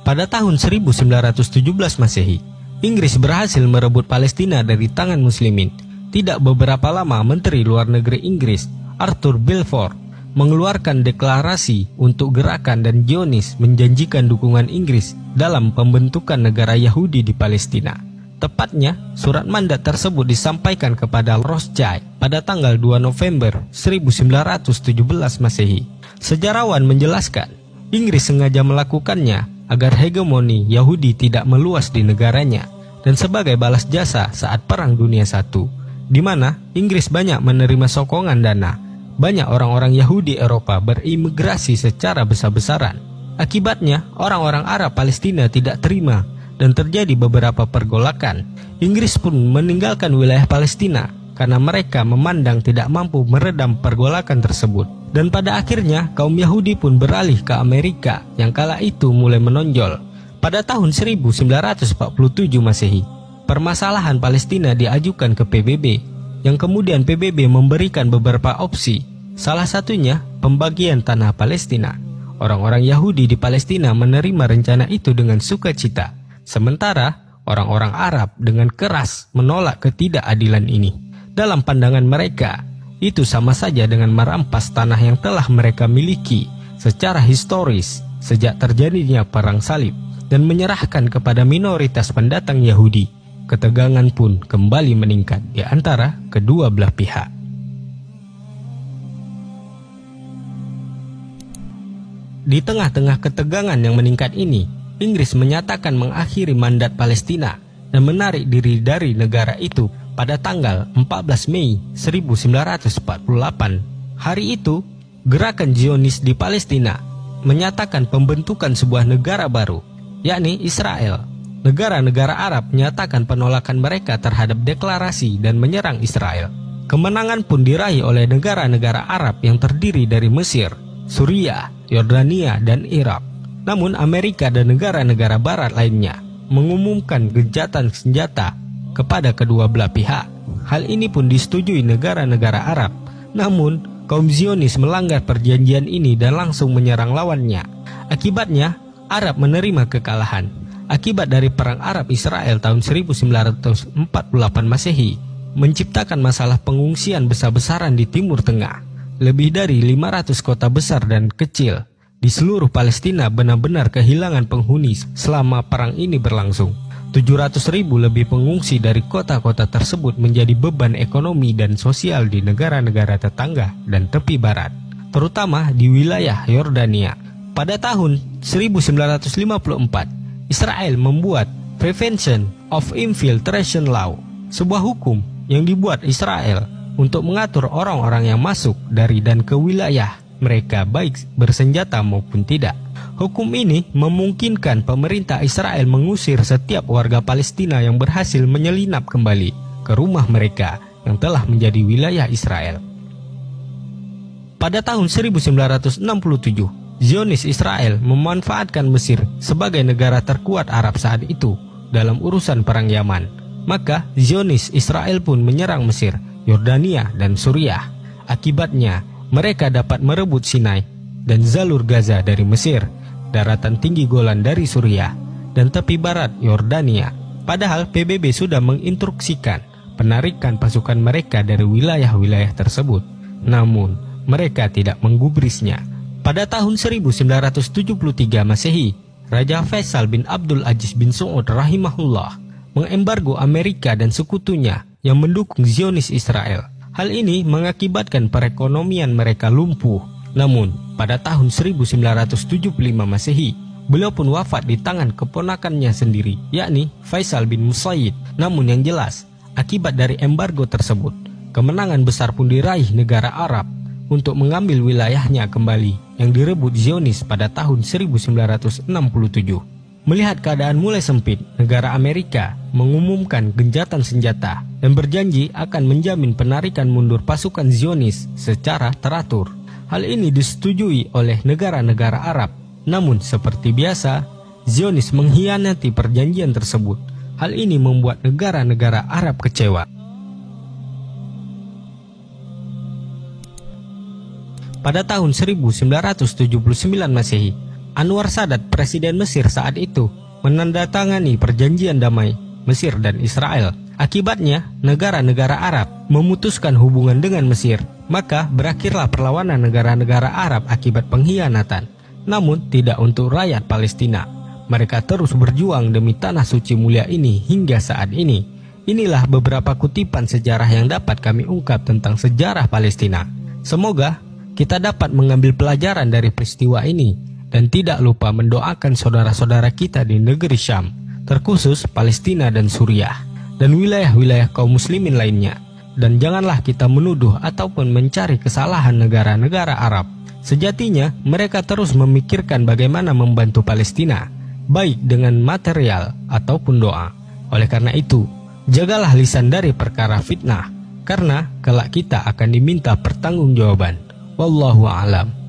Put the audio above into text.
Pada tahun 1917 Masehi, Inggris berhasil merebut Palestina dari tangan Muslimin. Tidak beberapa lama, Menteri Luar Negeri Inggris, Arthur Balfour, mengeluarkan deklarasi untuk gerakan dan Zionis menjanjikan dukungan Inggris dalam pembentukan negara Yahudi di Palestina. Tepatnya, surat mandat tersebut disampaikan kepada Rothschild pada tanggal 2 November 1917 Masehi. Sejarawan menjelaskan, Inggris sengaja melakukannya agar hegemoni Yahudi tidak meluas di negaranya dan sebagai balas jasa saat Perang Dunia I, di mana Inggris banyak menerima sokongan dana. Banyak orang-orang Yahudi Eropa berimigrasi secara besar-besaran. Akibatnya, orang-orang Arab Palestina tidak terima dan terjadi beberapa pergolakan. Inggris pun meninggalkan wilayah Palestina karena mereka memandang tidak mampu meredam pergolakan tersebut. Dan pada akhirnya, kaum Yahudi pun beralih ke Amerika yang kala itu mulai menonjol. Pada tahun 1947 Masehi, permasalahan Palestina diajukan ke PBB, yang kemudian PBB memberikan beberapa opsi, salah satunya pembagian tanah Palestina. Orang-orang Yahudi di Palestina menerima rencana itu dengan sukacita, sementara orang-orang Arab dengan keras menolak ketidakadilan ini. Dalam pandangan mereka, itu sama saja dengan merampas tanah yang telah mereka miliki secara historis sejak terjadinya Perang Salib dan menyerahkan kepada minoritas pendatang Yahudi. Ketegangan pun kembali meningkat di antara kedua belah pihak. Di tengah-tengah ketegangan yang meningkat ini, Inggris menyatakan mengakhiri mandat Palestina dan menarik diri dari negara itu pada tanggal 14 Mei 1948. Hari itu, gerakan Zionis di Palestina menyatakan pembentukan sebuah negara baru, yakni Israel. Negara-negara Arab menyatakan penolakan mereka terhadap deklarasi dan menyerang Israel. Kemenangan pun diraih oleh negara-negara Arab yang terdiri dari Mesir, Suriah, Yordania, dan Irak. Namun Amerika dan negara-negara barat lainnya mengumumkan gencatan senjata kepada kedua belah pihak. Hal ini pun disetujui negara-negara Arab. Namun, kaum Zionis melanggar perjanjian ini dan langsung menyerang lawannya. Akibatnya, Arab menerima kekalahan. Akibat dari Perang Arab-Israel tahun 1948 Masehi, menciptakan masalah pengungsian besar-besaran di Timur Tengah. Lebih dari 500 kota besar dan kecil di seluruh Palestina benar-benar kehilangan penghuni selama perang ini berlangsung. 700.000 lebih pengungsi dari kota-kota tersebut menjadi beban ekonomi dan sosial di negara-negara tetangga dan tepi barat, terutama di wilayah Yordania. Pada tahun 1954, Israel membuat Prevention of Infiltration Law, sebuah hukum yang dibuat Israel untuk mengatur orang-orang yang masuk dari dan ke wilayah mereka baik bersenjata maupun tidak. Hukum ini memungkinkan pemerintah Israel mengusir setiap warga Palestina yang berhasil menyelinap kembali ke rumah mereka yang telah menjadi wilayah Israel. Pada tahun 1967, Zionis Israel memanfaatkan Mesir sebagai negara terkuat Arab saat itu dalam urusan Perang Yaman. Maka Zionis Israel pun menyerang Mesir, Yordania, dan Suriah. Akibatnya, mereka dapat merebut Sinai dan jalur Gaza dari Mesir, daratan tinggi Golan dari Suriah, dan tepi barat Yordania. Padahal PBB sudah menginstruksikan penarikan pasukan mereka dari wilayah-wilayah tersebut. Namun, mereka tidak menggubrisnya. Pada tahun 1973 Masehi, Raja Faisal bin Abdul Aziz bin Saud rahimahullah mengembargo Amerika dan sekutunya yang mendukung Zionis Israel. Hal ini mengakibatkan perekonomian mereka lumpuh. Namun, pada tahun 1975 Masehi, beliau pun wafat di tangan keponakannya sendiri, yakni Faisal bin Musayyid. Namun yang jelas, akibat dari embargo tersebut, kemenangan besar pun diraih negara Arab untuk mengambil wilayahnya kembali yang direbut Zionis pada tahun 1967. Melihat keadaan mulai sempit, negara Amerika mengumumkan gencatan senjata dan berjanji akan menjamin penarikan mundur pasukan Zionis secara teratur. Hal ini disetujui oleh negara-negara Arab. Namun seperti biasa, Zionis mengkhianati perjanjian tersebut. Hal ini membuat negara-negara Arab kecewa. Pada tahun 1979 Masehi, Anwar Sadat, presiden Mesir saat itu, menandatangani perjanjian damai Mesir dan Israel. Akibatnya, negara-negara Arab memutuskan hubungan dengan Mesir. Maka berakhirlah perlawanan negara-negara Arab akibat pengkhianatan. Namun tidak untuk rakyat Palestina. Mereka terus berjuang demi tanah suci mulia ini hingga saat ini. Inilah beberapa kutipan sejarah yang dapat kami ungkap tentang sejarah Palestina. Semoga kita dapat mengambil pelajaran dari peristiwa ini dan tidak lupa mendoakan saudara-saudara kita di negeri Syam, terkhusus Palestina dan Suriah, dan wilayah-wilayah kaum muslimin lainnya. Dan janganlah kita menuduh ataupun mencari kesalahan negara-negara Arab. Sejatinya mereka terus memikirkan bagaimana membantu Palestina, baik dengan material ataupun doa. Oleh karena itu, jagalah lisan dari perkara fitnah, karena kelak kita akan diminta pertanggungjawaban. Wallahu a'lam.